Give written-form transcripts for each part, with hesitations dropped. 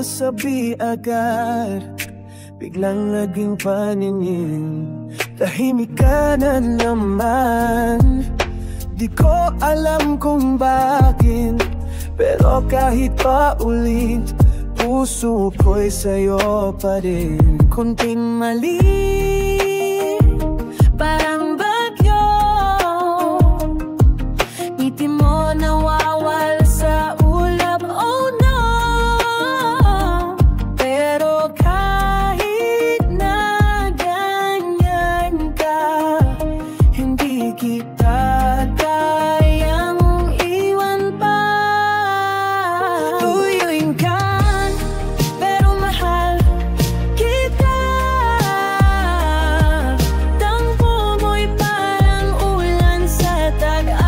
masabi agad, biglang naging paningin. Tahimik ka na naman, di ko alam kung bakit, pero kahit pa ulit, puso ko'y sa'yo pa rin. Kunting mali, parang bagyo, ngiti mo nawawal sa ulap, oh no. Pero kahit na ganyan ka, hindi kita kayang iwan pa. Tuyuin ka, pero mahal kita. Tampo mo'y parang ulan sa tag-araw.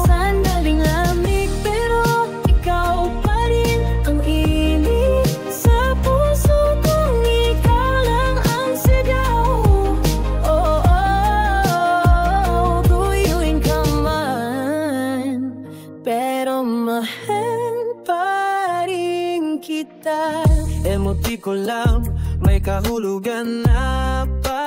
Sandaling lamig, pero ikaw pa rin ang init sa puso kung ikaw lang ang sigaw. Oh, oh, tuyuin ka man, pero mahal pa rin kita. Emotik ko lang, may kahulugan na pa